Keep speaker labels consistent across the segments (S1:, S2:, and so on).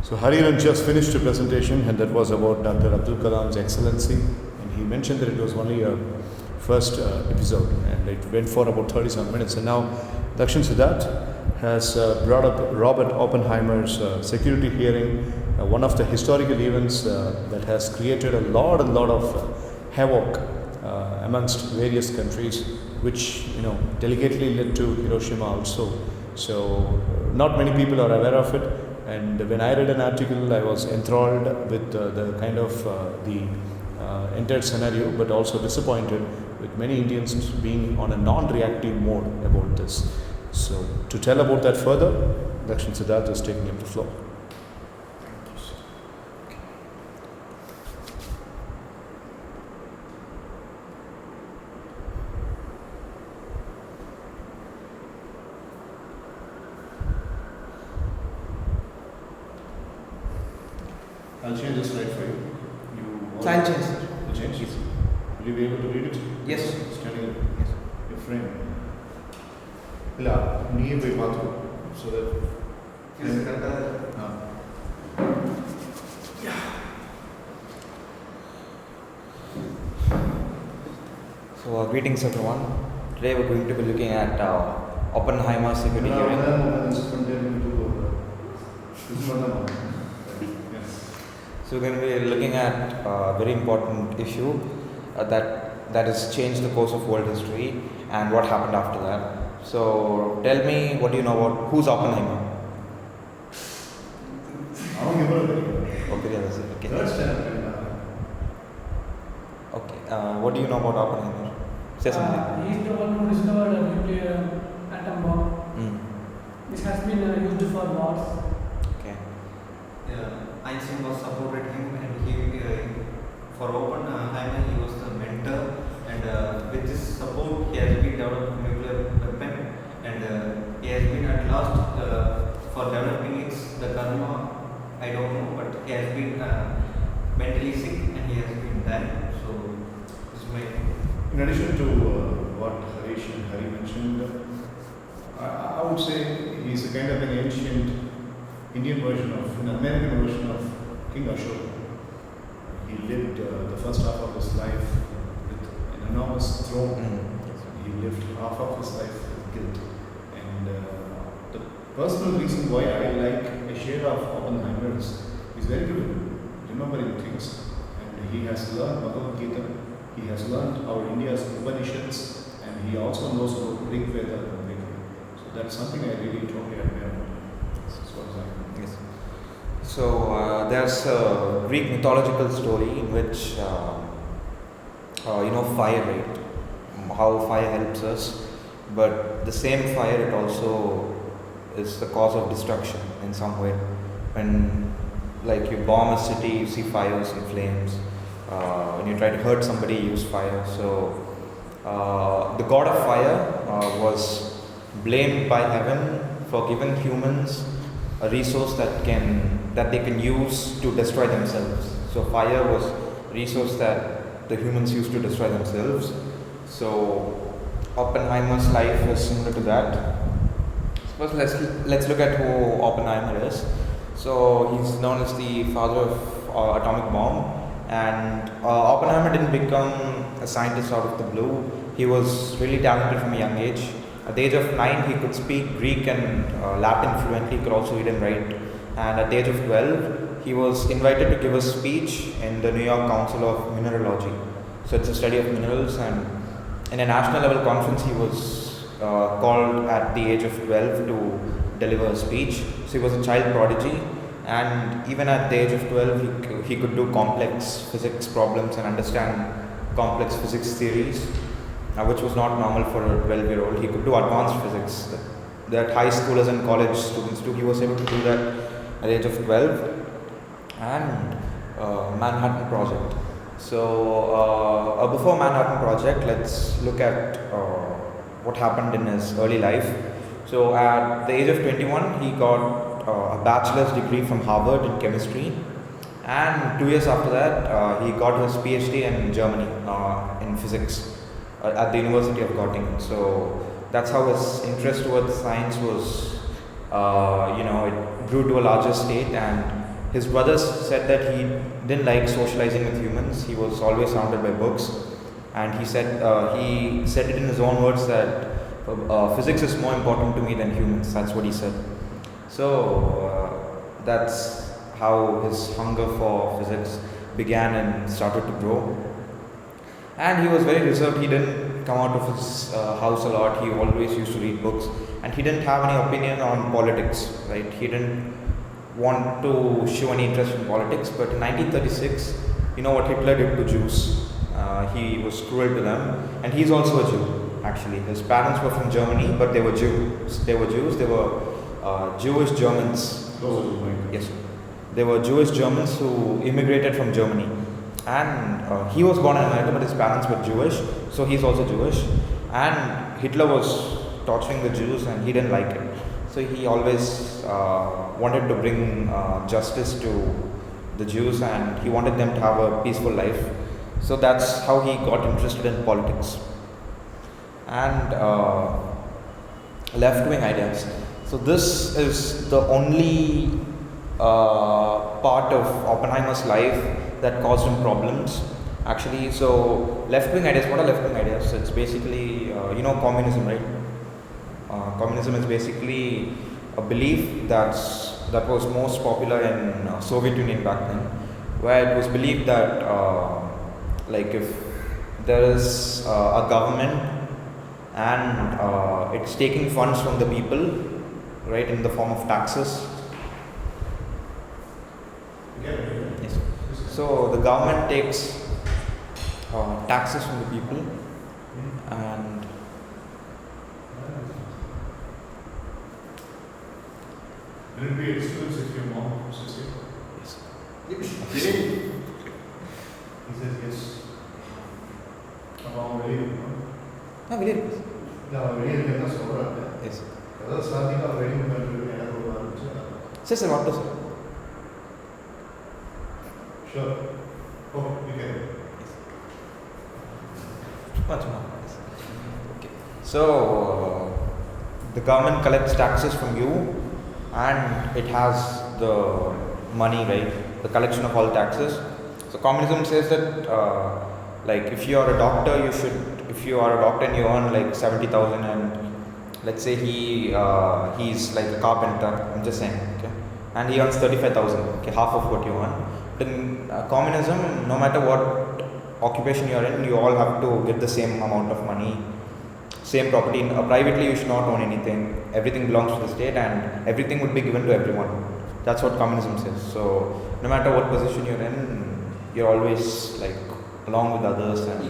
S1: So Hariharan just finished a presentation, and that was about Dr. Abdul Kalam's excellency, and he mentioned that it was only a first episode, and it went for about 37 minutes. And now Dakshin Siddharth has brought up Robert Oppenheimer's security hearing, one of the historical events that has created a lot of havoc amongst various countries, which delicately led to Hiroshima also. So not many people are aware of it. And when I read an article, I was enthralled with the kind of the entire scenario, but also disappointed with many Indians being on a non-reactive mode about this. So to tell about that further, Dakshin Siddharth is taking up the floor. I'll change the slide for you.
S2: I'll change, sir.
S1: You change?
S2: Yes.
S1: Will you be able to read it?
S2: Yes.
S1: Standing
S2: Yes.
S1: your frame. Nearby bathroom, so that.
S2: So greetings everyone. Today we're going to be looking at Oppenheimer security hearing. So we're going to be looking at a very important issue that has changed the course of world history and what happened after that. So tell me, what do you know about who's Oppenheimer? Okay, yes, okay. Okay. What do you know about Oppenheimer? Say something.
S3: He is the one who discovered a nuclear atom bomb. This has been used for wars.
S2: Okay.
S4: Einstein was supported him, and he for Oppenheimer he was the mentor, and with this support he has been developed a nuclear weapon, and he has been at last for developing it the karma I don't know, but he has been mentally sick and he has been dying. So this is my.
S1: In addition to what Harish and Hari mentioned, I would say he's a kind of an ancient Indian version of, an American version of King Ashoka. He lived the first half of his life with an enormous throne. He lived half of his life with guilt. And the personal reason why I like a share of Oppenheimer is he's very good at remembering things. And he has learned Bhagavad Gita, he has learned our India's Upanishads, and he also knows about Rig Veda and Veda. So that's something I really totally admire.
S2: Yes. So there's a Greek mythological story in which fire, right? How fire helps us, but the same fire, it also is the cause of destruction in some way. When like you bomb a city, you see fires and flames. When you try to hurt somebody, you use fire. So the god of fire was blamed by heaven for giving humans a resource that they can use to destroy themselves. So fire was a resource that the humans used to destroy themselves. So Oppenheimer's life is similar to that. First, let's look at who Oppenheimer is. So he's known as the father of atomic bomb, and Oppenheimer didn't become a scientist out of the blue. He was really talented from a young age. At the age of 9, he could speak Greek and Latin fluently. He could also read and write. And at the age of 12, he was invited to give a speech in the New York Council of Mineralogy. So it's a study of minerals. And in a national level conference, he was called at the age of 12 to deliver a speech. So he was a child prodigy. And even at the age of 12, he could do complex physics problems and understand complex physics theories, which was not normal for a 12-year-old. He could do advanced physics that high schoolers and college students do. He was able to do that at the age of 12. And Manhattan Project. So before Manhattan Project, let's look at what happened in his early life. So at the age of 21, he got a bachelor's degree from Harvard in chemistry. And 2 years after that, he got his PhD in Germany in physics at the University of Göttingen. So that's how his interest towards science was, it grew to a larger state, and his brothers said that he didn't like socializing with humans. He was always surrounded by books, and he said it in his own words that physics is more important to me than humans. That's what he said. So that's how his hunger for physics began and started to grow. And he was very reserved. He didn't come out of his house a lot. He always used to read books, and he didn't have any opinion on politics. Right? He didn't want to show any interest in politics. But in 1936, you know what Hitler did to Jews? He was cruel to them, and he's also a Jew. Actually, his parents were from Germany, but they were Jews. They were Jews. They were Jewish Germans. Yes, they were Jewish Germans who immigrated from Germany. And he was born in America, but his parents were Jewish, so he's also Jewish. And Hitler was torturing the Jews, and he didn't like it. So he always wanted to bring justice to the Jews, and he wanted them to have a peaceful life. So that's how he got interested in politics and left-wing ideas. So this is the only part of Oppenheimer's life that caused him problems. Actually, so left-wing ideas. What are left-wing ideas? It's basically communism, right? Communism is basically a belief that was most popular in Soviet Union back then, where it was believed that like if there is a government and it's taking funds from the people, right, in the form of taxes. Yes. So the government takes taxes from the people, and
S1: will it be expensive if your mom says
S2: yes.
S1: He says yes.
S2: Very yes. Sir, what to say?
S1: Sure. Oh, you can.
S2: Much more. Yes. Okay. So the government collects taxes from you, and it has the money, right? The collection of all taxes. So communism says that like if you are a doctor, if you are a doctor and you earn like 70,000, and let's say he's like a carpenter, I'm just saying, okay, and he earns 35,000, okay, half of what you earn. In communism, no matter what occupation you are in, you all have to get the same amount of money, same property. Privately, you should not own anything. Everything belongs to the state, and everything would be given to everyone. That's what communism says. So no matter what position you're in, you're always like along with others and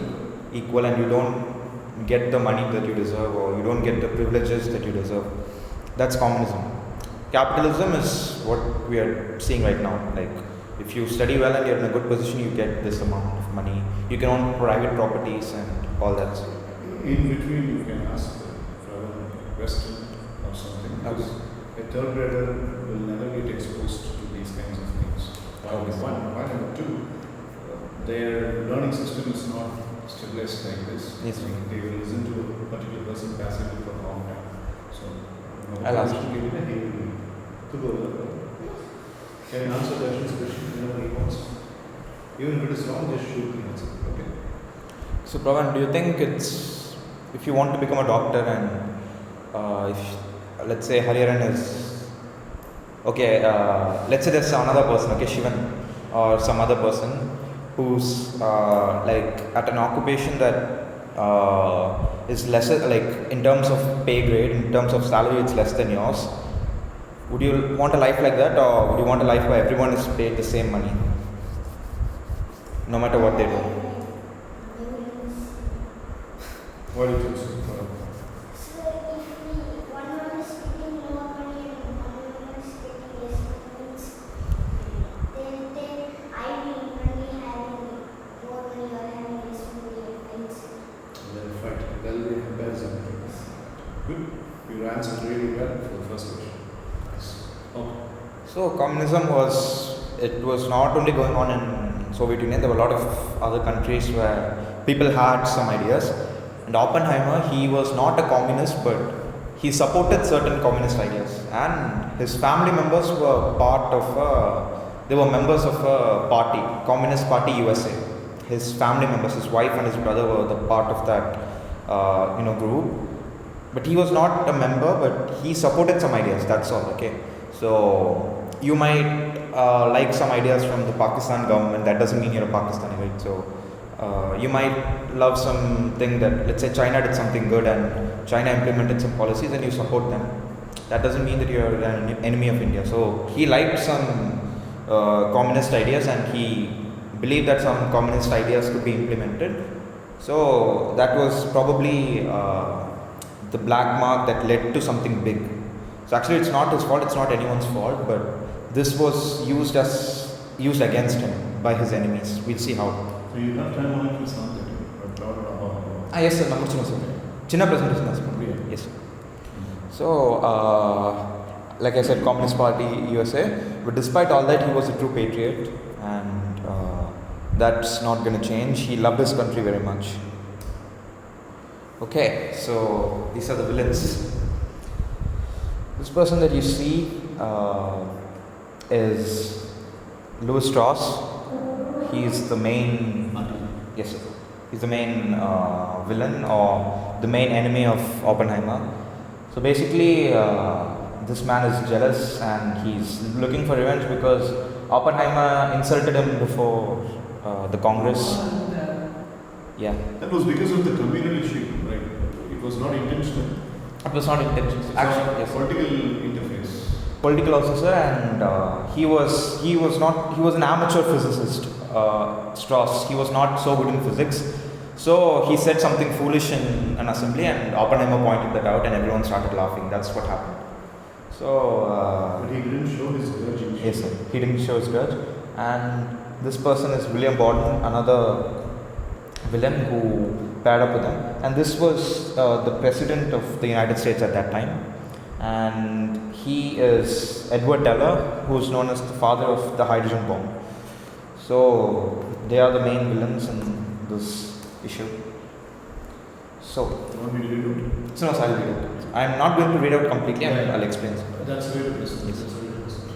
S2: equal, and you don't get the money that you deserve, or you don't get the privileges that you deserve. That's communism. Capitalism is what we are seeing right now. Like if you study well and you're in a good position, you get this amount of money. You can own private properties and all that.
S1: In between, you can ask for a question or something. Because a third grader will never get exposed to these kinds of things. One. Number two, their learning system is not stabilized like this.
S2: Yes.
S1: Like they will listen to a particular person passively for a long time. So,
S2: I'll ask you.
S1: Can you answer Darshan's question whenever he wants? Even if it is wrong, just shoot the answer. Okay.
S2: So, Pravan, do you think if you want to become a doctor, and if let's say Hariharan is okay, let's say there's another person, okay, Shivan or some other person who's like at an occupation that is lesser, like in terms of pay grade, in terms of salary, it's less than yours. Would you want a life like that, or would you want a life where everyone is paid the same money, no matter what they do?
S1: What do you think? Good. You answered really well for the first question. Yes. Okay.
S2: So communism was not only going on in Soviet Union. There were a lot of other countries where people had some ideas. And Oppenheimer, he was not a communist, but he supported certain communist ideas. And his family members were part of they were members of a party, Communist Party USA. His family members, his wife and his brother were the part of that group. But he was not a member, but he supported some ideas, that's all, okay. So you might like some ideas from the Pakistan government, that doesn't mean you're a Pakistani, right? So you might love something that, let's say China did something good and China implemented some policies and you support them. That doesn't mean that you're an enemy of India. So he liked some communist ideas and he believed that some communist ideas could be implemented. So that was probably the black mark that led to something big. So actually it's not his fault, it's not anyone's fault, but this was used against him by his enemies. We'll see how.
S1: So you have time only for something.
S2: Yes sir, number China presentation as well. Yes sir. So like I said, Communist Party USA, but despite all that he was a true patriot, and that's not going to change. He loved his country very much. Okay, so these are the villains. This person that you see is Louis Strauss. He's the main, yes sir, he's the main villain or the main enemy of Oppenheimer. So basically this man is jealous and he's looking for revenge because Oppenheimer insulted him before the Congress. Yeah.
S1: That was because of the communal issue, right? It was not intentional.
S2: It was not intentional. Actually, yes.
S1: Political interface.
S2: Political officer, and he was an amateur physicist. Strauss. He was not so good in physics. So he said something foolish in an assembly, and Oppenheimer pointed that out, and everyone started laughing. That's what happened. So.
S1: But he didn't show his grudge.
S2: Yes, sir. He didn't show his grudge, and this person is William Borden, another villain who paired up with him, and this was the president of the United States at that time, and he is Edward Teller, who is known as the father of the hydrogen bomb. So they are the main villains in this issue. So,
S1: You want me to read it?
S2: so no, I'll read it. I'm not going to read out completely. I'll explain.
S1: That's very interesting.
S2: Yes.
S1: That's very interesting.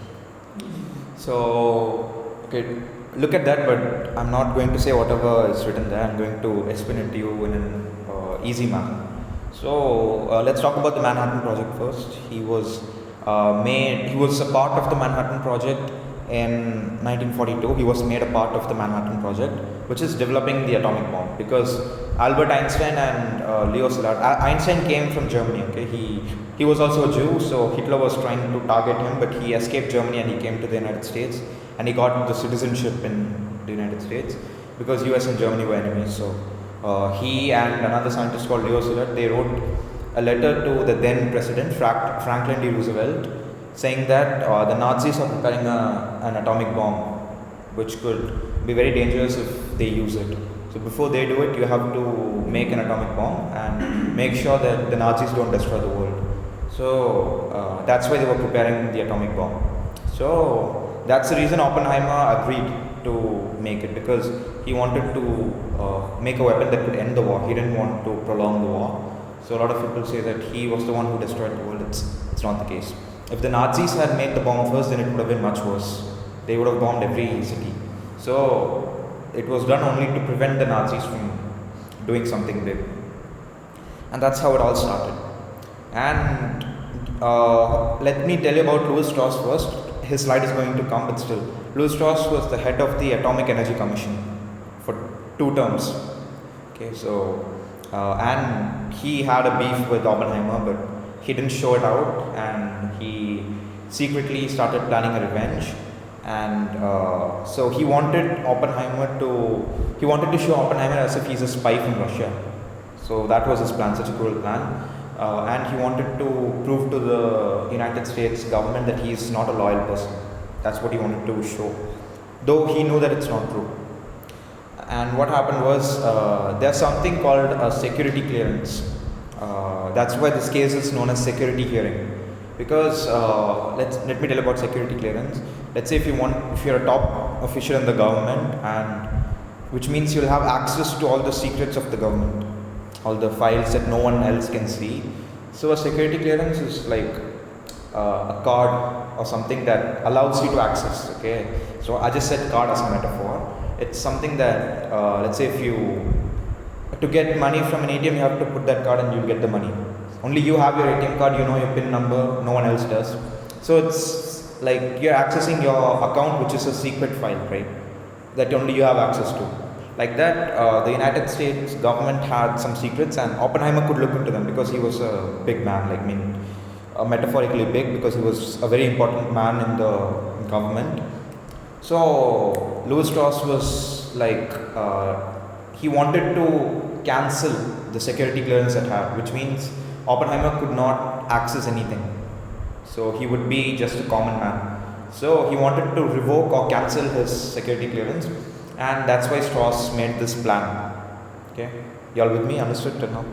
S2: So, okay, look at that, but I'm not going to say whatever is written there. I'm going to explain it to you in an easy manner. So, let's talk about the Manhattan Project first. He was a part of the Manhattan Project in 1942. He was made a part of the Manhattan Project, which is developing the atomic bomb, because Albert Einstein and Leo Szilard. Einstein came from Germany. Okay, he was also a Jew, so Hitler was trying to target him, but he escaped Germany and he came to the United States, and he got the citizenship in the United States because US and Germany were enemies. So he and another scientist called Leo Szilard, they wrote a letter to the then president Franklin D. Roosevelt, saying that the Nazis are preparing an atomic bomb, which could be very dangerous if they use it. So before they do it, you have to make an atomic bomb and make sure that the Nazis don't destroy the world. So that's why they were preparing the atomic bomb. So that's the reason Oppenheimer agreed to make it, because he wanted to make a weapon that could end the war. He didn't want to prolong the war. So a lot of people say that he was the one who destroyed the world. It's not the case. If the Nazis had made the bomb first, then it would have been much worse. They would have bombed every city. So it was done only to prevent the Nazis from doing something big. And that's how it all started. And let me tell you about Louis Strauss first. His slide is going to come, but still. Louis Strauss was the head of the Atomic Energy Commission for 2 terms. Okay, so, and he had a beef with Oppenheimer, but he didn't show it out, and he secretly started planning a revenge. And so he wanted to show Oppenheimer as if he's a spy from Russia. So that was his plan, such a cruel plan. And he wanted to prove to the United States government that he's not a loyal person. That's what he wanted to show, though he knew that it's not true. And what happened was, there's something called a security clearance. That's why this case is known as security hearing. Because let me tell you about security clearance. Let's say if you're a top official in the government, and which means you'll have access to all the secrets of the government, all the files that no one else can see. So a security clearance is like a card or something that allows you to access. Okay, so I just said card as a metaphor. It's something that let's say if you to get money from an ATM, you have to put that card and you'll get the money. Only you have your ATM card, you know your PIN number, no one else does. So it's like you're accessing your account, which is a secret file, right? That only you have access to. Like that, the United States government had some secrets, and Oppenheimer could look into them because he was a big man, like metaphorically big, because he was a very important man in the government. So Louis Strauss was like, he wanted to cancel the security clearance it had, which means Oppenheimer could not access anything. So he would be just a common man. So he wanted to revoke or cancel his security clearance, and that's why Strauss made this plan. Okay, y'all with me? Understood till now?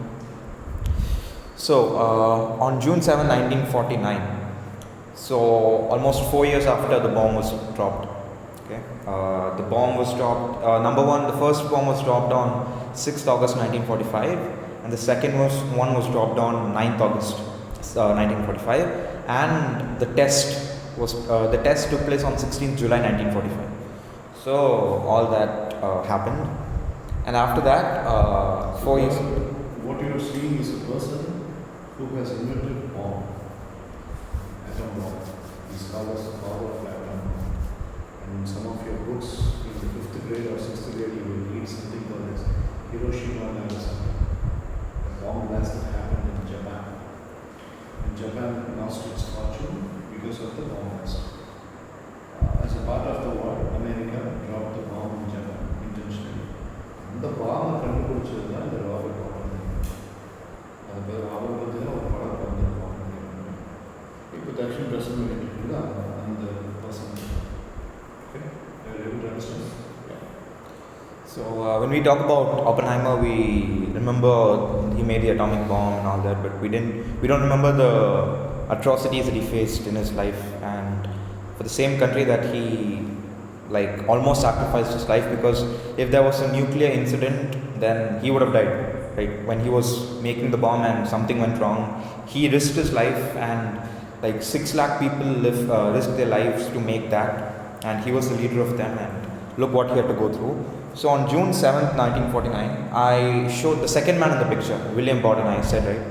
S2: So on June 7, 1949, so almost 4 years after the bomb was dropped. Okay, the bomb was dropped. Number one, the first bomb was dropped on 6th August 1945, and the second one was dropped on 9th August 1945, and the test took place on 16th July 1945. So all that happened, and after that, 4 years.
S1: What you are seeing is a person who has invented bomb, atom bomb. He's called as the father of atom bomb. And in some of your books, in the 5th grade or 6th grade, you will read something called as Hiroshima and Nagasaki. The bomb blast that happened in Japan. And Japan lost its fortune because of the bomb blast. As a part of the war, America dropped the bomb in Japan intentionally. And the bomb contributed to the Robert bomb. The Robert was there, or part of the bomb. It could actually doesn't mean it and the person. Okay, are you able to understand? Yeah.
S2: So when we talk about Oppenheimer, we remember he made the atomic bomb and all that, but we don't remember the atrocities that he faced in his life, and for the same country that he like almost sacrificed his life, because if there was a nuclear incident, then he would have died. Right, when he was making the bomb and something went wrong, he risked his life, and like 6 lakh people risked their lives to make that, and he was the leader of them, and look what he had to go through. So on June 7th, 1949, I showed the second man in the picture, William Borden, I said, right?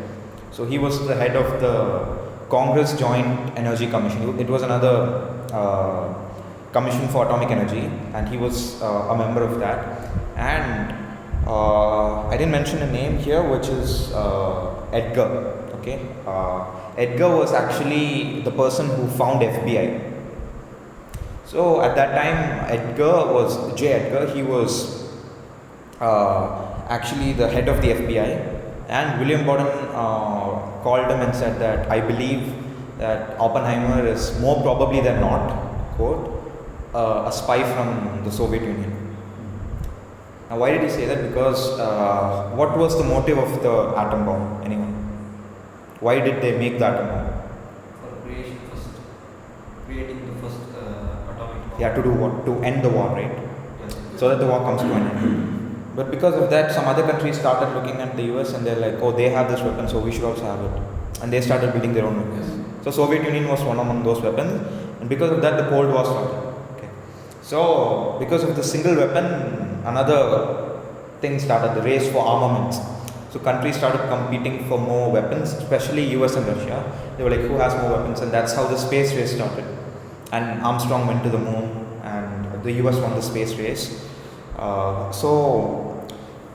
S2: So he was the head of the Congress Joint Energy Commission. It was another commission for atomic energy, and he was a member of that. And I didn't mention a name here, which is Edgar. Okay, Edgar was actually the person who found FBI. So at that time, J. Edgar. He was actually the head of the FBI, and William Borden called him and said that I believe that Oppenheimer is more probably than not, quote, a spy from the Soviet Union. Now, why did he say that? Because what was the motive of the atom bomb? Anyone? Why did they make the atom bomb?
S4: For creating the first atomic bomb.
S2: Yeah, to do what? To end the war, right?
S4: Yes.
S2: So that the war comes to an end. But because of that, some other countries started looking at the US and they're like, oh, they have this weapon, so we should also have it. And they started building their own weapons.
S4: Yes.
S2: So Soviet Union was one among those weapons, and because of that, the Cold War started. Okay. So because of the single weapon, another thing started, the race for armaments. So countries started competing for more weapons, especially US and Russia. They were like, who has more weapons? And that's how the space race started. And Armstrong went to the moon, and the US won the space race. So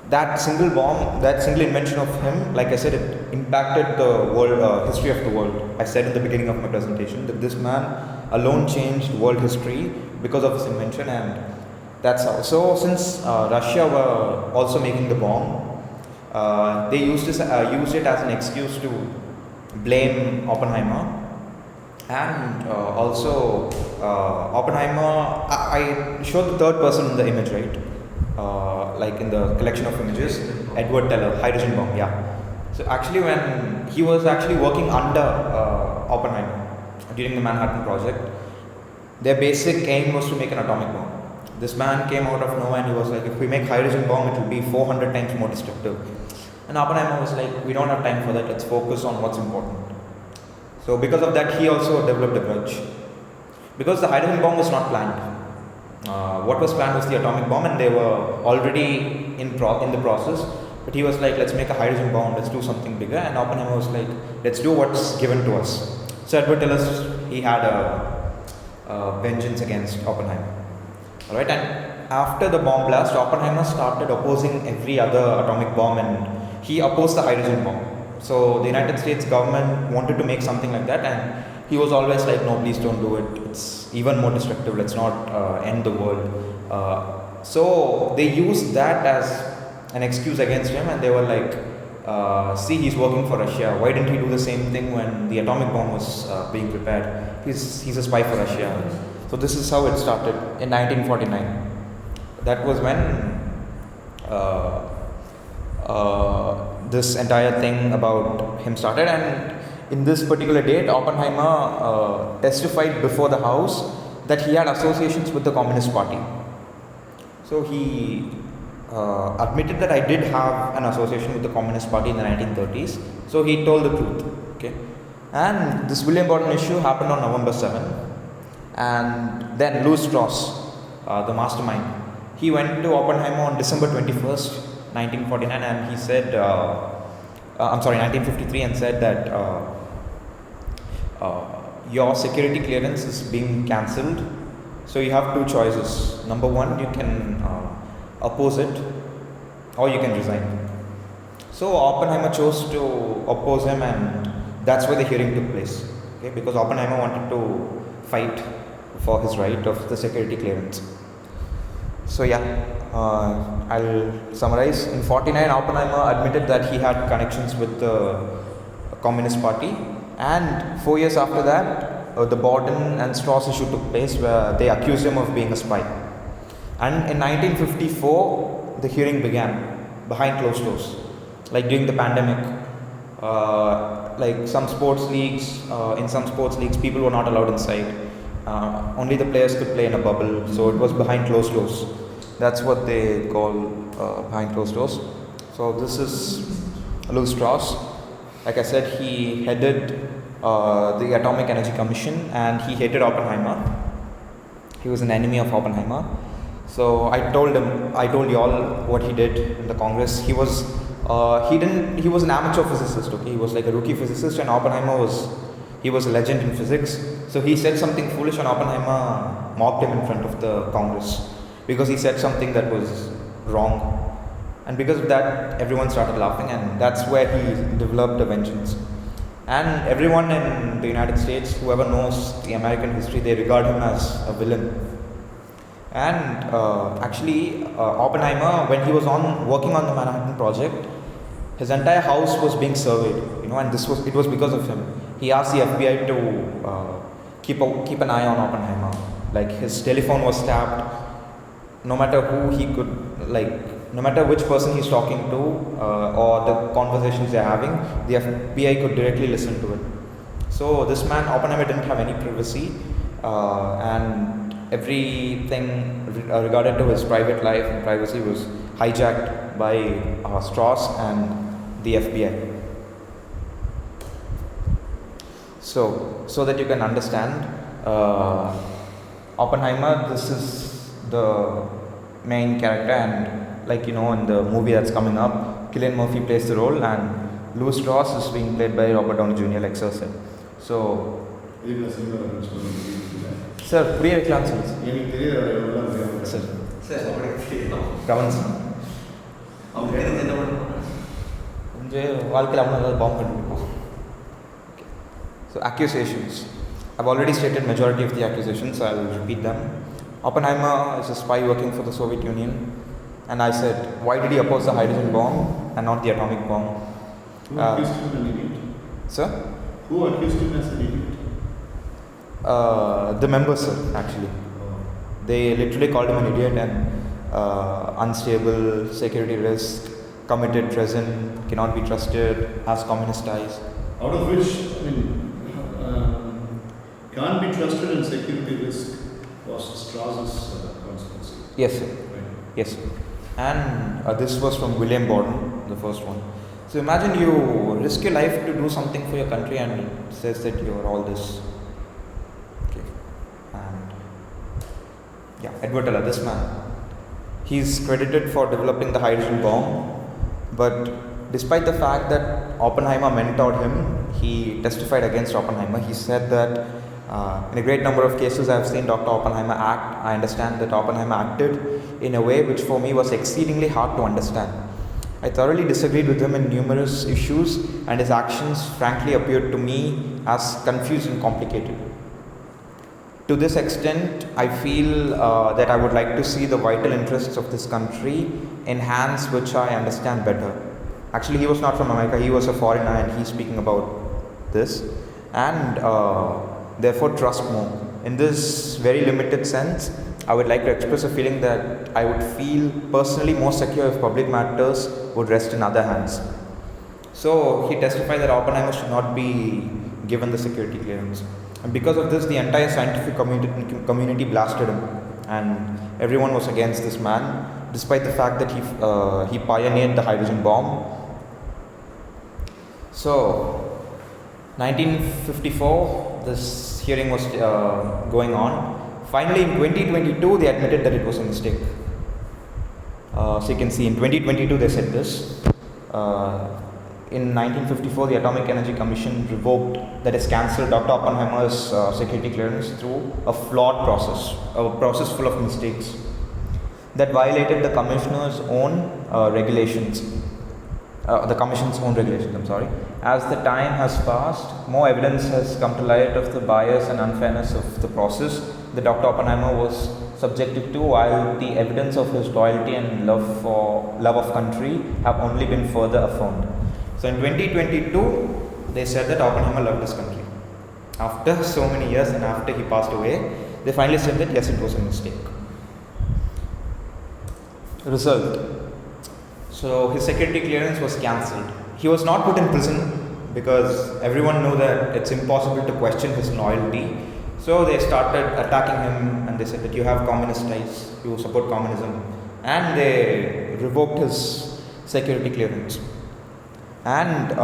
S2: that single bomb, that single invention of him, like I said, it impacted the world, history of the world. I said in the beginning of my presentation that this man alone changed world history because of his invention, and that's how. So since Russia were also making the bomb, they used it as an excuse to blame Oppenheimer. And also Oppenheimer, I showed the third person in the image, right? Like in the collection of images, Edward Teller, hydrogen bomb, yeah. So actually when he was actually working under Oppenheimer during the Manhattan Project, their basic aim was to make an atomic bomb. This man came out of nowhere and he was like, if we make hydrogen bomb, it will be 400 times more destructive. And Oppenheimer was like, we don't have time for that, let's focus on what's important. So because of that, he also developed a grudge. Because the hydrogen bomb was not planned. What was planned was the atomic bomb, and they were already in the process. But he was like, let's make a hydrogen bomb, let's do something bigger. And Oppenheimer was like, let's do what's given to us. So Edward Teller, he had a vengeance against Oppenheimer. Alright, and after the bomb blast, Oppenheimer started opposing every other atomic bomb, and he opposed the hydrogen bomb. So the United States government wanted to make something like that, and he was always like, no, please don't do it. It's even more destructive. Let's not end the world. So they used that as an excuse against him, and they were like, see, he's working for Russia. Why didn't he do the same thing when the atomic bomb was being prepared? He's a spy for Russia. So this is how it started in 1949. That was when this entire thing about him started, and in this particular date, Oppenheimer testified before the House that he had associations with the Communist Party. So he admitted that I did have an association with the Communist Party in the 1930s. So he told the truth. Okay, and this William Borden issue happened on November 7. And then Louis Strauss, the mastermind, he went to Oppenheimer on December 21st, 1949, and he said, 1953, and said that your security clearance is being cancelled. So you have two choices. Number one, you can oppose it, or you can resign. So Oppenheimer chose to oppose him, and that's where the hearing took place. Okay, because Oppenheimer wanted to fight for his right of the security clearance. So yeah, I'll summarize. In 49, Oppenheimer admitted that he had connections with the Communist Party, and 4 years after that, the Borden and Strauss issue took place, where they accused him of being a spy. And in 1954, the hearing began behind closed doors, like during the pandemic. Like some sports leagues, in some sports leagues, people were not allowed inside. Only the players could play in a bubble, so it was behind closed doors. That's what they call behind closed doors. So this is Louis Strauss. Like I said, he headed the Atomic Energy Commission, and he hated Oppenheimer. He was an enemy of Oppenheimer. So I told you all what he did in the Congress. He was an amateur physicist. Okay, he was like a rookie physicist, and Oppenheimer was a legend in physics. So he said something foolish, and Oppenheimer mocked him in front of the Congress because he said something that was wrong. And because of that, everyone started laughing, and that's where he developed a vengeance. And everyone in the United States, whoever knows the American history, they regard him as a villain. And actually, Oppenheimer, when he was working on the Manhattan Project, his entire house was being surveyed, and it was because of him. He asked the FBI to keep an eye on Oppenheimer. Like, his telephone was tapped. No matter who he could, no matter which person he's talking to or the conversations they're having, the FBI could directly listen to it. So this man, Oppenheimer, didn't have any privacy, and everything regarded to his private life and privacy was hijacked by Strauss and the FBI. So that you can understand, Oppenheimer, this is the main character, and in the movie that's coming up, Cillian Murphy plays the role, and Louis Strauss is being played by Robert Downey Jr., like Sir said. So, sir, புரிய வைக்கலாம் sir.
S1: எனக்கு தெரியாது
S2: sir.
S4: Sir உங்களுக்கு தெரியும்.
S2: கவனம் sir.
S4: அவங்க எடுத்து என்ன பண்ணுவாங்க?
S2: கொஞ்சம் வாழ்க்கையில் அவனும் ஏதாவது பாம்பு கண்டுபிடிப்போம். So accusations. I've already stated majority of the accusations, so I'll repeat them. Oppenheimer is a spy working for the Soviet Union, and I said, why did he oppose the hydrogen bomb and not the atomic bomb?
S1: Who accused him an idiot?
S2: Sir?
S1: Who accused him as an idiot?
S2: The members, sir, actually. They literally called him an idiot and unstable, security risk, committed treason, cannot be trusted, has communist ties.
S1: Out of which, can't be trusted and security risk was Strauss's conspiracy.
S2: Yes, sir.
S1: Right.
S2: Yes, sir. And this was from William Borden, the first one. So imagine you risk your life to do something for your country and it says that you're all this. Okay. And yeah, Edward Teller, this man, he's credited for developing the hydrogen bomb, but despite the fact that Oppenheimer mentored him, he testified against Oppenheimer. He said that in a great number of cases I have seen Dr. Oppenheimer act. I understand that Oppenheimer acted in a way which for me was exceedingly hard to understand. I thoroughly disagreed with him in numerous issues, and his actions frankly appeared to me as confused and complicated. To this extent, I feel that I would like to see the vital interests of this country enhanced, which I understand better. Actually, he was not from America, he was a foreigner, and he's speaking about this, and therefore trust more. In this very limited sense, I would like to express a feeling that I would feel personally more secure if public matters would rest in other hands. So he testified that Oppenheimer should not be given the security clearance. And because of this, the entire scientific community blasted him, and everyone was against this man, despite the fact that he pioneered the hydrogen bomb. So, 1954, this hearing was going on. Finally, in 2022, they admitted that it was a mistake. So you can see in 2022 they said this. In 1954, the Atomic Energy Commission revoked, that is cancelled Dr. Oppenheimer's security clearance through a flawed process, a process full of mistakes that violated the Commissioner's own regulations. The Commission's own regulations, I'm sorry. As the time has passed, more evidence has come to light of the bias and unfairness of the process that Dr. Oppenheimer was subjected to, while the evidence of his loyalty and love of country have only been further affirmed. So in 2022, they said that Oppenheimer loved his country. After so many years and after he passed away, they finally said that yes, it was a mistake. Result. So his security clearance was cancelled. He was not put in prison because everyone knew that it's impossible to question his loyalty. So they started attacking him and they said that you have communist ties, you support communism, and they revoked his security clearance. And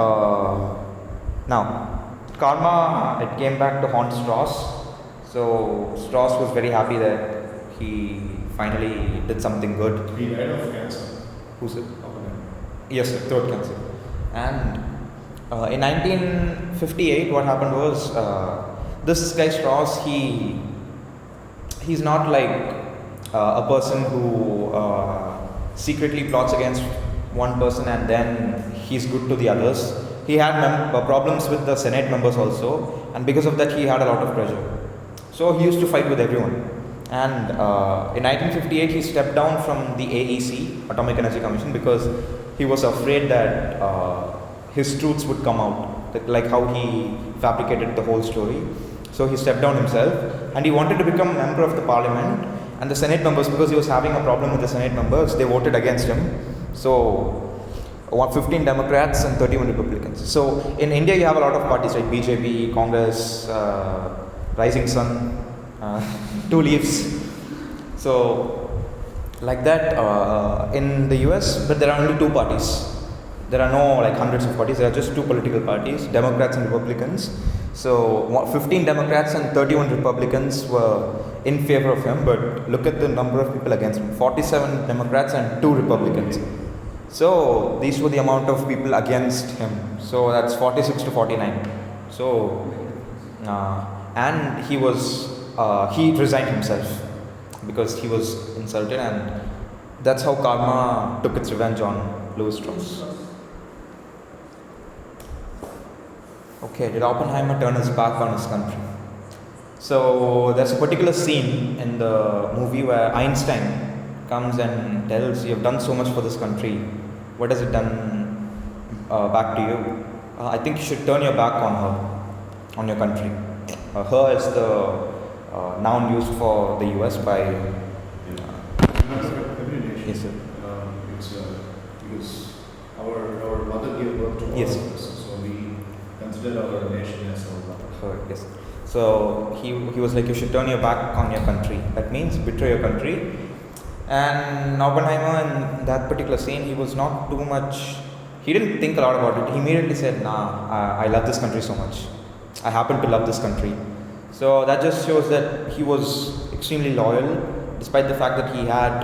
S2: now, karma, it came back to haunt Strauss. So Strauss was very happy that he finally did something good.
S1: He died of cancer.
S2: Who's it? Yes, sir, throat cancer. And in 1958, what happened was, this guy Strauss, he's not like a person who secretly plots against one person and then he's good to the others. He had problems with the Senate members also, and because of that he had a lot of pressure. So he used to fight with everyone. And in 1958 he stepped down from the AEC, Atomic Energy Commission, because he was afraid that his truths would come out, like how he fabricated the whole story. So he stepped down himself, and he wanted to become a member of the parliament, and the Senate members, because he was having a problem with the Senate members, they voted against him. So 15 Democrats and 31 Republicans. So in India you have a lot of parties like BJP, Congress, Rising Sun, Two Leaves. So like that in the US, but there are only two parties. There are no like hundreds of parties, there are just two political parties, Democrats and Republicans. So 15 Democrats and 31 Republicans were in favor of him, but look at the number of people against him, 47 Democrats and 2 Republicans. So these were the amount of people against him. So that's 46 to 49. So and he resigned himself because he was insulted, and that's how karma took its revenge on Louis Strauss. Okay, did Oppenheimer turn his back on his country? So there's a particular scene in the movie where Einstein comes and tells, you have done so much for this country, what has it done back to you? I think you should turn your back on her, on your country. Her is the noun used for the US by
S1: Every nation.
S2: yes, sir.
S1: It's because our mother gave birth to all
S2: Yes.
S1: of us, so we consider our nation as our mother.
S2: Her, yes. So he was like, you should turn your back on your country. That means betray your country. And Oppenheimer, in that particular scene, he was not too much. he didn't think a lot about it. He immediately said, "Nah, I love this country so much. I happen to love this country." So that just shows that he was extremely loyal, despite the fact that he had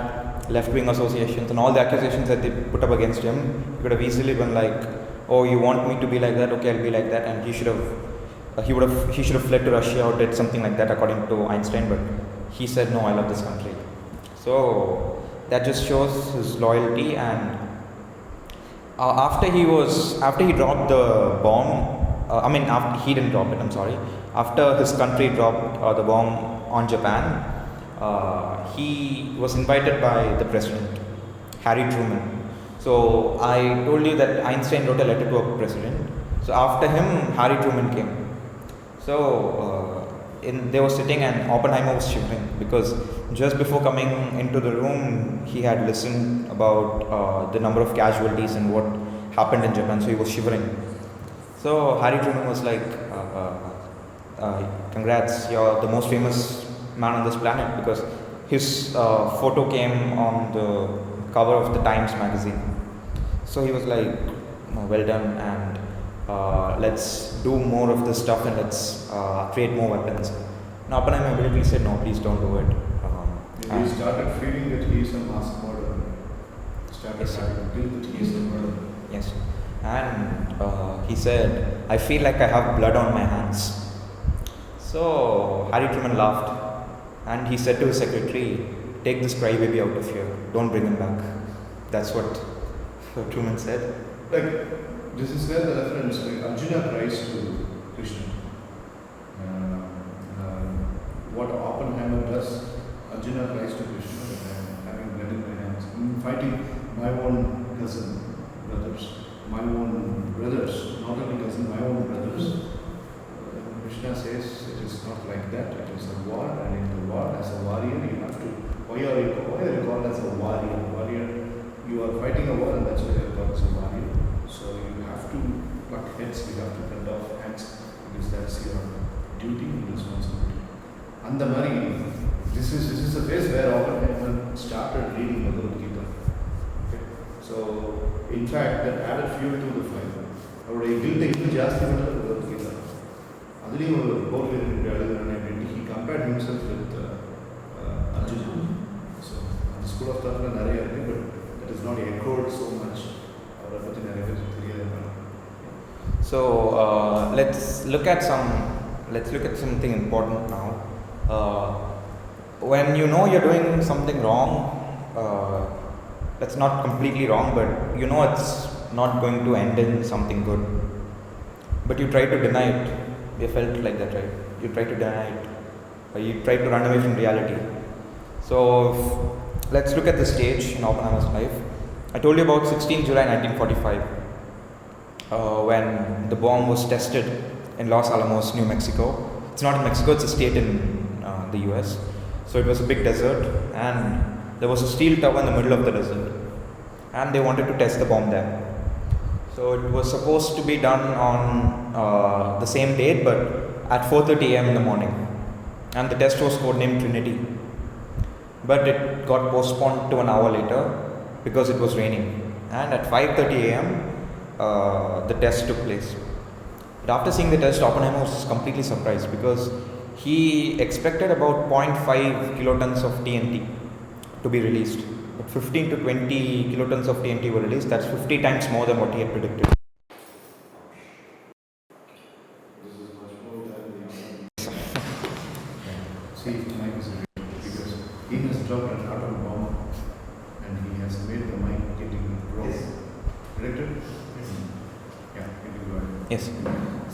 S2: left-wing associations and all the accusations that they put up against him. He could have easily been like, "Oh, you want me to be like that? Okay, I'll be like that," and he should have fled to Russia or did something like that, according to Einstein. But he said, "No, I love this country." So that just shows his loyalty. And after he dropped the bomb, after he didn't drop it. I'm sorry. After his country dropped the bomb on Japan, he was invited by the president, Harry Truman. So I told you that Einstein wrote a letter to a president. So after him, Harry Truman came. So they were sitting, and Oppenheimer was shivering because just before coming into the room, he had listened about the number of casualties and what happened in Japan. So he was shivering. So Harry Truman was like, "Congrats, you're the most famous man on this planet," because his photo came on the cover of the Times magazine. So he was like, "Well done, and let's do more of this stuff, and let's create more weapons." Now Oppenheimer immediately said, "No, please don't do it."
S1: He started feeling that he is a mass murderer. Started having guilt that he is a murderer.
S2: Yes. And he said, "I feel like I have blood on my hands." So Harry Truman laughed, and he said to his secretary, "Take this crybaby out of here. Don't bring him back." That's what Truman said.
S1: Like, this is where the reference, like Arjuna cries to Krishna. What Oppenheimer does, Arjuna cries to Krishna, having blood in my hands. I'm fighting my own brothers, not only cousin, my own brothers. Krishna says it is not like that. It is a war, and in the war, as a warrior, you have to. Why are you called as a warrior? Warrior, you are fighting a war, and that's why you are called as a warrior. So you have to cut heads, you have to cut off hands, because that's your duty and responsibility. And the Mari, this is the phase where Oppenheimer started reading Bhagavad Gita. Okay. So in fact, that added fuel to the fire. அவருடைய guilt இன்னும் ஜாஸ்தி பண்ணது Bhagavad Gita. அதுலேயும் ஒரு போர்ல இருக்கு. He compared himself with Arjuna. So the school of thought நிறைய இருக்கு, but that is not echoed so much. அவரை பற்றி நிறைய பேர் தெரியாது.
S2: So let's look at something important now. When you know you're doing something wrong, that's not completely wrong, but you know it's not going to end in something good, but you try to deny it. You felt like that, right? You try to deny it, or you try to run away from reality. So let's look at the stage in Oppenheimer's life. I told you about 16 July 1945, when the bomb was tested in Los Alamos, New Mexico. It's not in Mexico, it's a state in the US. So it was a big desert, and there was a steel tower in the middle of the desert, and they wanted to test the bomb there. So it was supposed to be done on the same date, but at 4:30 a.m. in the morning, and the test was codenamed Trinity. But it got postponed to an hour later because it was raining, and at 5:30 a.m. The test took place. But after seeing the test, Oppenheimer was completely surprised because he expected about 0.5 kilotons of TNT to be released. But 15 to 20 kilotons of TNT were released. That's 50 times more than what he had predicted.
S1: This is much more than the other. See, Mike is great because he has dropped an atom bomb and he has made the mic getting wrong.
S4: Yes.
S1: Predicted? Yeah, you can go ahead.
S2: Yes.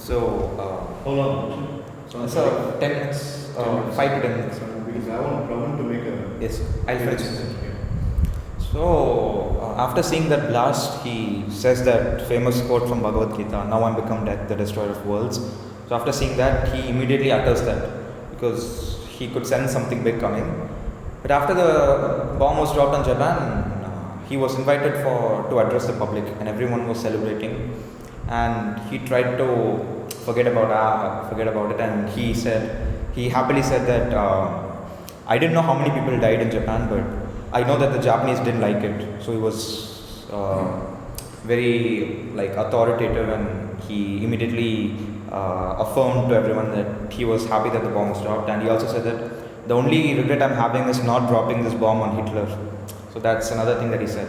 S2: So,
S1: Hold on.
S2: so 10 minutes, 5 to 10 minutes.
S1: Because I want Pravan to make a.
S2: Yes, I'll finish.
S1: Yeah.
S2: So, after seeing that blast, he says that famous quote from Bhagavad Gita, "Now I'm become death, the destroyer of worlds." So, after seeing that, he immediately utters that because he could sense something big coming. But after the bomb was dropped on Japan, he was invited to address the public, and everyone was celebrating. And he tried to forget about it, and he happily said that I didn't know how many people died in Japan, but I know that the Japanese didn't like it. So he was very like authoritative, and he immediately affirmed to everyone that he was happy that the bomb was dropped. And he also said that the only regret I'm having is not dropping this bomb on Hitler. So that's another thing that he said.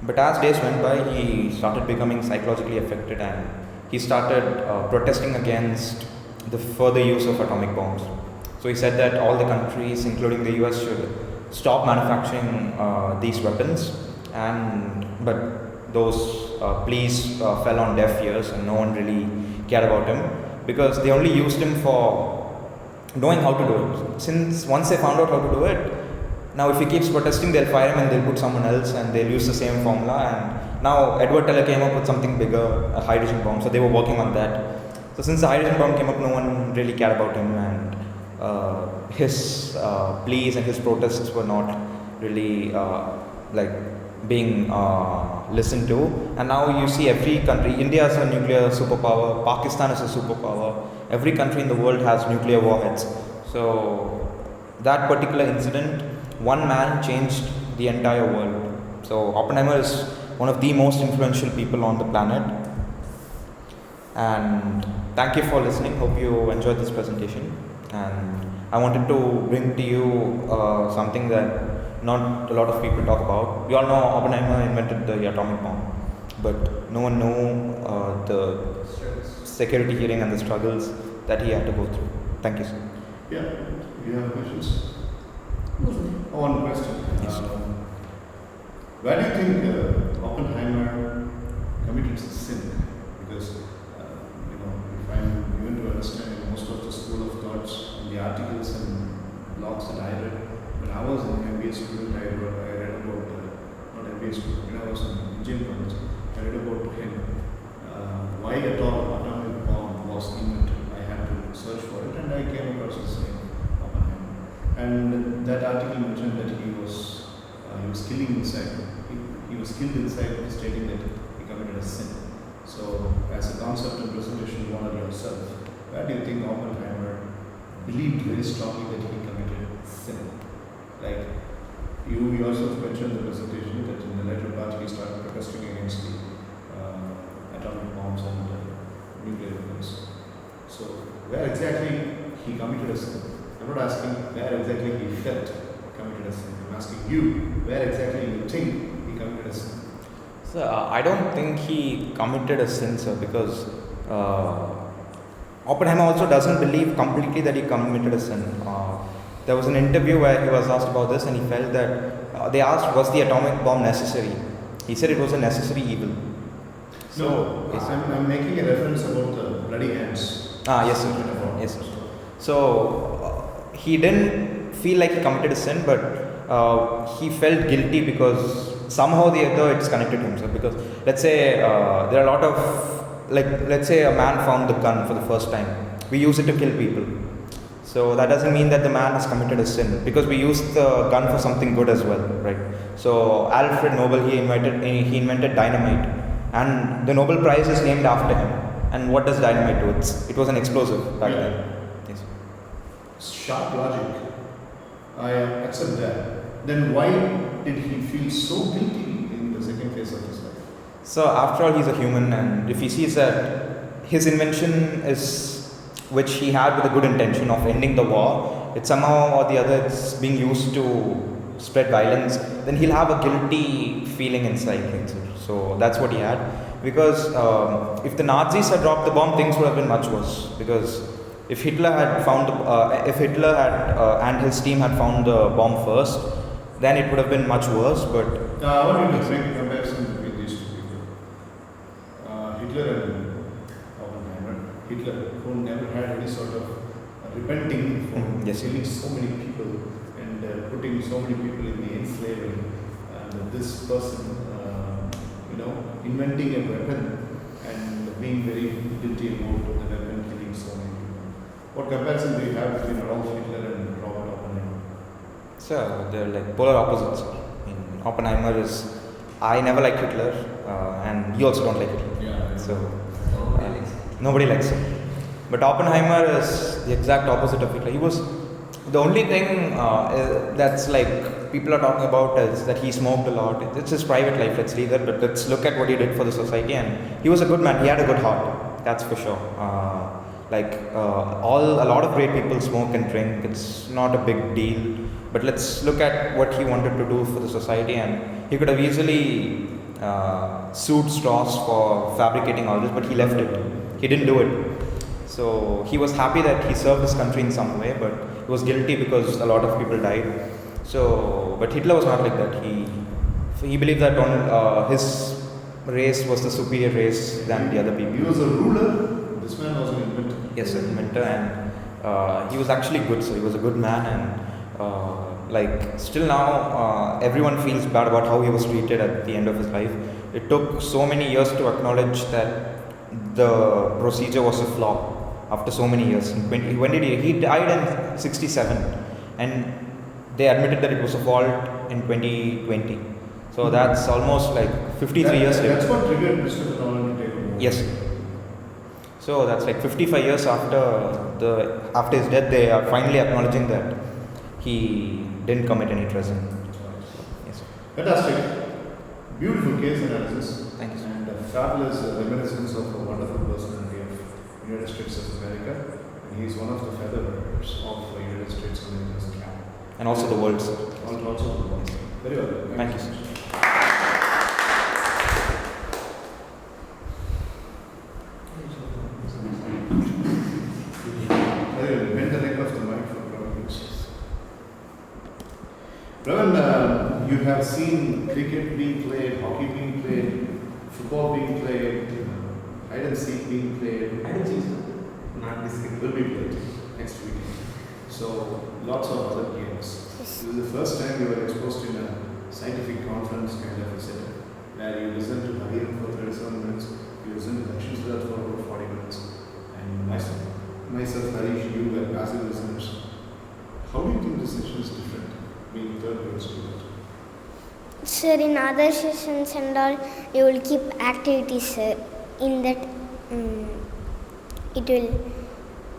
S2: But as days went by, he started becoming psychologically affected, and he started protesting against the further use of atomic bombs. So he said that all the countries, including the US, should stop manufacturing these weapons. But those pleas fell on deaf ears, and no one really cared about him, because they only used him for knowing how to do it. Since once they found out how to do it, now if he keeps protesting, they'll fire him and they'll put someone else, and they'll use the same formula. And now Edward Teller came up with something bigger, a hydrogen bomb, so they were working on that. So since the hydrogen bomb came up, no one really cared about him, and his pleas and his protests were not really like being listened to. And now you see every country, India is a nuclear superpower, Pakistan is a superpower, every country in the world has nuclear warheads. So that particular incident, one man changed the entire world. So Oppenheimer is one of the most influential people on the planet. And thank you for listening. Hope you enjoyed this presentation. And I wanted to bring to you something that not a lot of people talk about. We all know Oppenheimer invented the atomic bomb, but no one knew the security hearing and the struggles that he had to go through. Thank you, sir.
S1: Yeah, you have questions?
S3: Who's
S1: One question.
S2: Yes.
S1: Why do you think Oppenheimer committed sin? Because if I'm given to understand most of the school of thoughts and the articles and blogs that I read, when I was an MBA student, I read about, not MBA student, when I was in engineering college, I read about him. Why atomic bomb was invented. I had to search for it, and I came across his name, Oppenheimer. And that article mentioned that he was killing inside. He was killed inside, stating that he committed a sin. So, as a concept and presentation, you honor yourself. Where do you think Oppenheimer believed very strongly that he committed sin? Like, you yourself mentioned in the presentation that in the later part he started protesting against the atomic bombs and nuclear weapons. So, where exactly he committed a sin? I'm not asking where exactly he felt committed a sin. I'm asking you, where exactly you think he committed a sin?
S2: So I don't think he committed a sin, sir, because Oppenheimer also doesn't believe completely that he committed a sin. There was an interview where he was asked about this, and he felt that they asked, was the atomic bomb necessary? He said it was a necessary evil.
S1: So,
S2: yes,
S1: I'm making a reference about the bloody hands.
S2: yes, sir. Yes, sir. So he didn't feel like he committed a sin, but he felt guilty because somehow or the other it's connected to himself. Because let's say there are a lot of, let's say a man found the gun for the first time. We use it to kill people. So that doesn't mean that the man has committed a sin, because we use the gun for something good as well, right? So Alfred Nobel, he invented dynamite, and the Nobel Prize is named after him. And what does dynamite do? It was an explosive back then. Yes.
S1: Sharp logic. I accept that. Then why did he feel so guilty in the second phase of his life?
S2: So after all, he's a human, and if he sees that his invention is, which he had with a good intention of ending the war, it somehow or the other it's being used to spread violence, then he'll have a guilty feeling inside him. So that's what he had. Because if the Nazis had dropped the bomb, things would have been much worse. Because if Hitler had found, and his team had found the bomb first, then it would have been much worse. But
S1: I want you to make a comparison between these two people. Hitler and Oppenheimer. Hitler, who never had any sort of repenting for
S2: yes,
S1: killing so many people and putting so many people in the slavery, and this person, inventing a weapon and being very guilty about the weapon killing so many people. What comparison do you have between Adolf Hitler and Robert Oppenheimer?
S2: so they're like polar opposites. Oppenheimer is, I never liked Hitler, and you also don't like Hitler.
S1: Yeah.
S2: So nobody likes him. But Oppenheimer is the exact opposite of Hitler. He was The only thing that's like people are talking about is that he smoked a lot. It's his private life, let's leave that, but let's look at what he did for the society. And he was a good man, he had a good heart, that's for sure. A lot of great people smoke and drink, it's not a big deal. But let's look at what he wanted to do for the society, and he could have easily sued Strauss for fabricating all this, but he left it. He didn't do it. So he was happy that he served his country in some way, but he was guilty because a lot of people died. So, but Hitler was not like that. He believed that his race was the superior race than the other people.
S1: He was a ruler. This man was an inventor.
S2: Yes, an inventor, and he was actually good. So he was a good man, and still now, everyone feels bad about how he was treated at the end of his life. It took so many years to acknowledge that the procedure was a flaw. After so many years, when did he died in 67, and they admitted that it was a fault in 2020. So that's almost like 53 years later.
S1: That's what triggered Mr. Nolan to take over.
S2: Yes. So that's like 55 years after his death, they are finally acknowledging that he didn't commit any treason. Yes.
S1: Fantastic. Beautiful case analysis.
S2: Thank you, sir.
S1: And a fabulous reminiscence of a wonderful personality of United States of America. And he is one of the feathers of the United States of America's cap.
S2: And also the world, sir.
S1: Also the world. Very well.
S2: Thank you, sir.
S1: Bend the neck of the mic for Praveen. Praveen, you have seen cricket being played, hockey being played, football being played, hide and seek being played.
S4: I don't think so. Not this
S1: It will be played next week. So, lots of other games. This is the first time you were exposed in a scientific conference kind of a setting, where you listen to Hariram for 37 minutes, you listen to Dakshin Siddharth for about 40 minutes, and myself, Harish, you were passive listeners. How do you think this session is different, being third grade student?
S5: Sir, in other sessions and all, you will keep activities, sir. In that, it will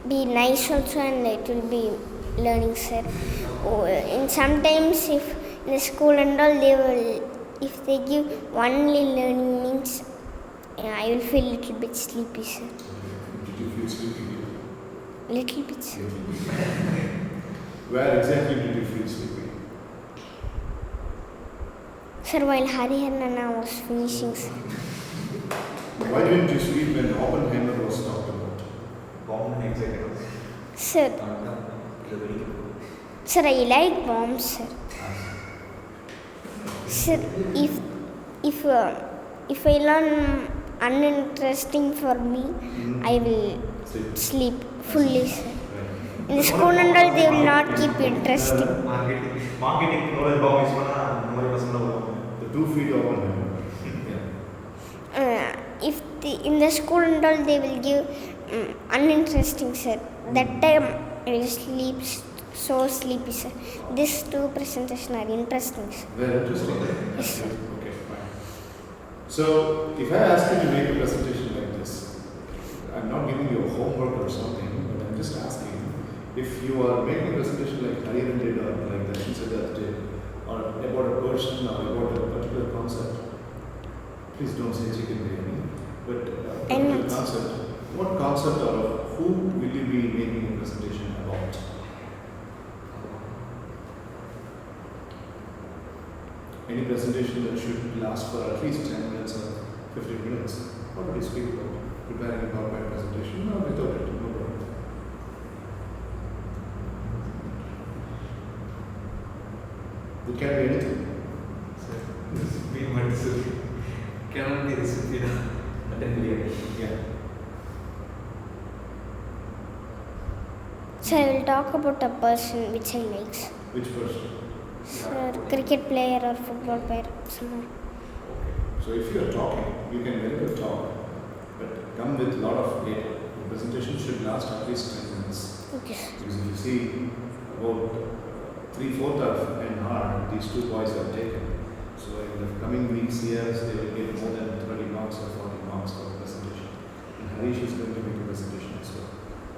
S5: be nice also, and it will be learning, sir. And sometimes, if in the school and all, if they give only learning means, I will feel little bit sleepy, sir.
S1: Did you feel sleepy?
S5: Little bit, sir.
S1: Where exactly did you feel sleepy?
S5: Sir, while Hariharnana was finishing, sir.
S1: Why didn't you sleep when Oppenheimer was talked about?
S4: bomb and executive.
S5: Sir, sir, I like bombs, sir. Sir, if I learn uninteresting for me, I will sleep fully, sir. In the school and all, they will not keep interesting.
S4: Marketing knowledge bomb is one
S1: The 2 feet Oppenheimer.
S5: If in the school and all, they will give uninteresting, sir. That time I will sleep so sleepy, sir. These 2 presentations are interesting, sir.
S1: Very interesting.
S5: Yes, sir.
S1: Okay, fine. So, if I ask you to make a presentation like this, I'm not giving you a homework or something, but I'm just asking if you are making a presentation like Hariharan did or like Dakshin Siddharth did, or about a person or about a particular concept, please don't say chicken biryani, but a particular concept, what concept or who will you be making a presentation about? Any presentation that should last for at least 10 minutes or 15 minutes. What would you speak about? Preparing a PowerPoint presentation or without it? No problem. It can be anything.
S4: Cannot be recipe.
S1: Yeah.
S5: So I will talk about a person which I like.
S1: Which person?
S5: Sir, cricket player or football player, someone.
S1: Okay. So if you are talking, you can very well talk, but come with a lot of data. The presentation should last at least 10 minutes.
S5: Okay.
S1: Because if you see about 3/4 of an hour, these 2 boys have taken. So in the coming weeks, years, they will get more than 30 marks or 40 marks for the presentation. And Harish is going to make a presentation as well.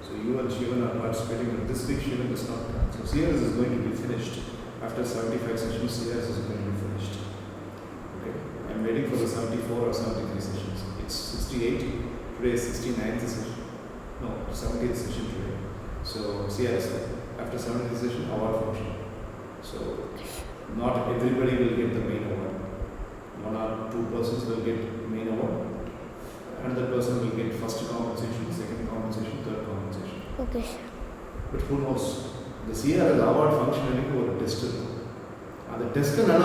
S1: So you and Shivan are participating, but this week Shivan does not come. So CRS is going to be finished. After 75 sessions, CRS is going to be finished. Okay. I'm waiting for the 74 or 73 sessions. It's 68. Today is 69th session. No, 70th session today. So CRS, after 70th session, award function. So not everybody will get the main award. One or two persons will get main award. Another person will get first compensation, second compensation, third compensation.
S5: Okay, sir.
S1: But who knows? The CRS award function or a test. The test is not a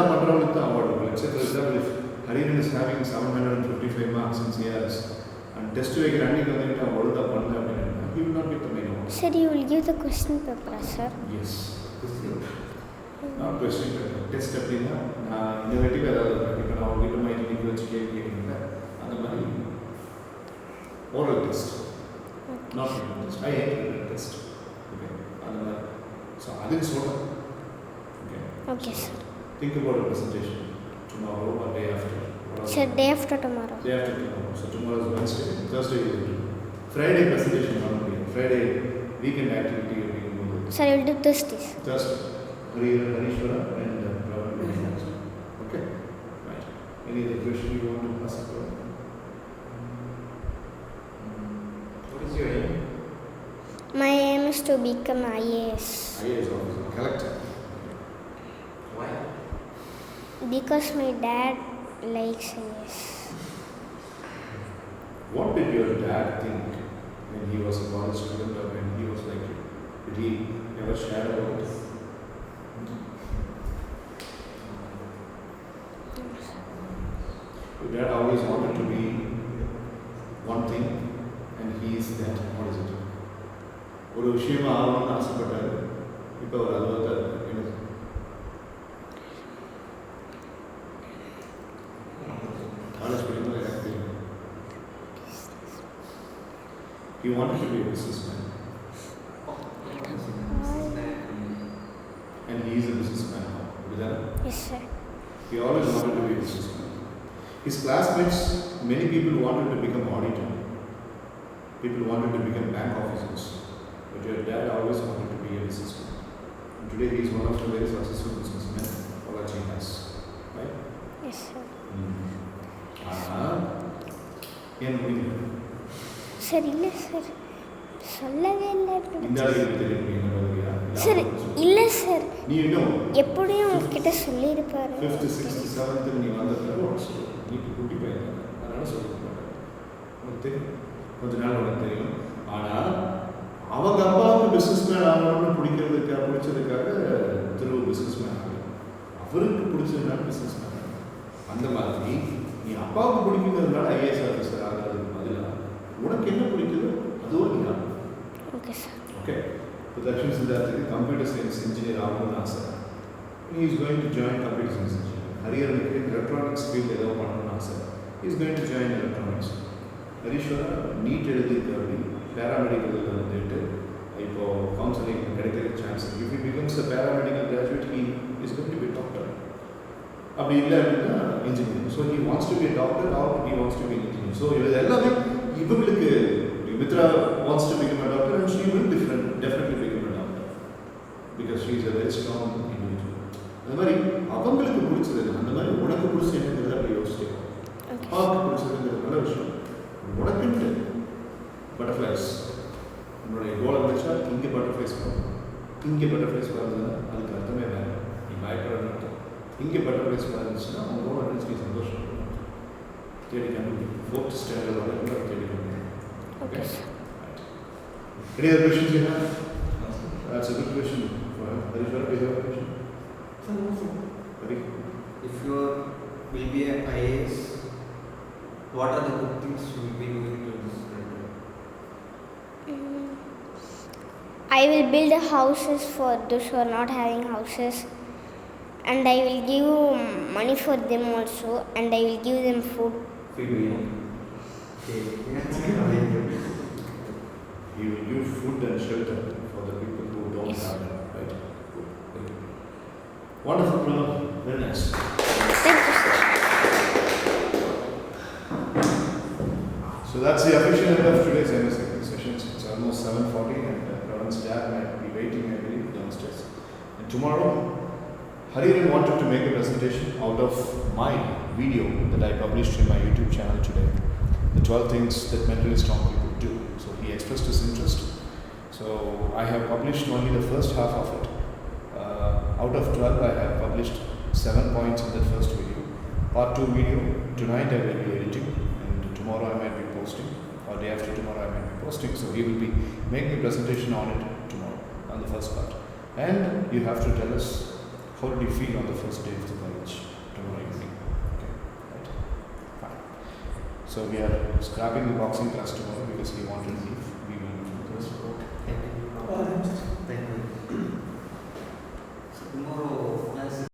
S1: award. Let's say, for example, if Hariran is having 755 marks in CRS and test to a granting award, he will not get the main award.
S5: Sir, you will give the question paper, sir?
S1: Yes. Not question paper. Test innovative if I will get my oral test.
S5: Okay.
S1: Not written test. I hate written test. Okay. So I didn't sort of. Okay.
S5: Okay, sir.
S1: Think about a presentation tomorrow or day after.
S5: Sir, day after tomorrow.
S1: Day after tomorrow. So tomorrow is Wednesday. Thursday you will do. Friday presentation not be. Friday weekend activity you will do.
S5: Sir, you will do Thursdays.
S1: Thursday. Harishwara and okay. Right. Any other question you want to ask about? What is your aim?
S5: My aim is to become IAS.
S1: IAS officer, collector. Why?
S5: Because my dad likes IAS.
S1: What did your dad think when he was a college student or when he was like you? Did he ever share about it? Your dad always wanted to be one thing and he is that. What is it? ஒரு விஷயமா ஆகணும்னு ஆசைப்பட்டாரு. இப்போ ஒரு அலுவலகத்தில் என்ன? College படிக்கும்போது எனக்கு தெரியும். He wanted to be a businessman. And he is a businessman now.
S5: Yes, sir.
S1: He always wanted to be a businessman. His classmates, many people wanted to become auditor. People wanted to become bank officers. But your dad always wanted to be a businessman. And today he is one of the very successful businessmen Olachi has. Right?
S5: Yes, sir.
S1: ஏன் முடியல?
S5: Sir இல்லை sir சொல்லவே இல்லை.
S1: இந்த ஆளுக்கு தெரியும் என்ன மாதிரியா?
S5: சார் இல்லை சார்,
S1: நீ இன்னும்
S5: எப்படியும் உங்ககிட்ட சொல்லியிருப்பாரு.
S1: 5th, 6th, 7th நீ வந்த பிறகு நீ குட்டி பையன் அதனால சொல்லியிருப்பாரு. உனக்கு தெரியும், கொஞ்ச நாள் உனக்கு தெரியும். ஆனால் அவங்க அப்பாவுக்கு பிஸ்னஸ்மேன் ஆகணும்னு பிடிச்சதுக்காக திரு பிஸ்னஸ்மேன் ஆகணும். அவருக்கு பிடிச்சதுனால பிஸ்னஸ்மேன் ஆகணும். அந்த மாதிரி நீ அப்பாவுக்கு பிடிக்கிறதுனால ஐஏஎஸ் ஆஃபீஸர் ஆகிறதுக்கு பதிலாக உனக்கு என்ன பிடிக்குதோ அதுவும் நீ ஆகணும்.
S5: Okay sir.
S1: ஓகே. இப்போ தக்ஷன் சித்தார்த்துக்கு கம்ப்யூட்டர் சயின்ஸ் இன்ஜினியர் ஆகணும்னு ஆசை. He is going to join computer science engineering. ஹரியனுக்கு எலக்ட்ரானிக்ஸ் ஃபீல்டு ஏதோ பண்ணணும்னு ஆசை. He is going to join electronics. Hariswara NEET எழுதியிருக்காரு, பேராமெடிக்கலில் வந்துட்டு இப்போ கவுன்சிலிங் கிடைக்கிற chance. If he becomes a paramedical graduate, he is going to be a doctor. அப்படி இல்லை அப்படின்னா engineer. So he wants to be a doctor or he wants to be an engineer. So இது எல்லாமே இவங்களுக்கு Mitra wants to become a doctor and she will definitely become a doctor because she is a very strong individual. அந்த மாதிரி அவங்களுக்கு பிடிச்சது அந்த மாதிரி உனக்கு பிடிச்ச என்னங்கிறத அப்படி யோசிச்சுக்கோ. அப்பாவுக்கு பிடிச்சதுங்கிற நல்ல விஷயம். உனக்குன்ட்டு பட்டர்ஃப்ளைஸ் உன்னுடைய கோலை வச்சா இங்கே பட்டர்ஃப்ளைஸ் வரும். இங்கே பட்டர்ஃப்ளைஸ் வர்றதுன்னா அதுக்கு அர்த்தமே வேறு. நீ பயப்படணும் அர்த்தம். இங்கே பட்டர்ஃப்ளைஸ் வந்துச்சுன்னா அவங்க கோலை நினச்சி நீ சந்தோஷம் தேடி கண்டுபிடிக்கும். 4th standard வரைக்கும் கூட தேடி கண்டுபிடிக்கும்.
S5: Okay.
S1: Right. Any other questions you have? That's a good question. Harishwara, do you have a question?
S4: Sir, no, sir.
S1: Hari?
S4: If you will be an IAS, what are the good things you will be doing to this country?
S5: I will build houses for those who are not having houses, and I will give money for them also, and I will give them food.
S1: You will give food and shelter for the people who don't
S5: Yes.
S1: have it, right? Good. Very good. Wonderful, brother. Very nice.
S5: Thank you, sir.
S1: So that's the official end of today's MSc sessions. It's almost 7:40. waiting, I believe, downstairs. And tomorrow, Hariran wanted to make a presentation out of my video that I published in my YouTube channel today. The 12 things that mentally strong people do. So he expressed his interest. So I have published only the first half of it. Out of 12, I have published 7 points in that first video. Part 2 video, tonight I will be editing, and tomorrow I might be posting, or day after tomorrow I might be posting. So he will be making a presentation on it tomorrow, on the first part. And you have to tell us how did you feel on the first day of the college tomorrow evening. Okay, right? Fine. So we are scrapping the boxing class tomorrow because he wanted to leave. We will focus.
S4: Thank you.
S3: All right.
S4: Thank you. So tomorrow class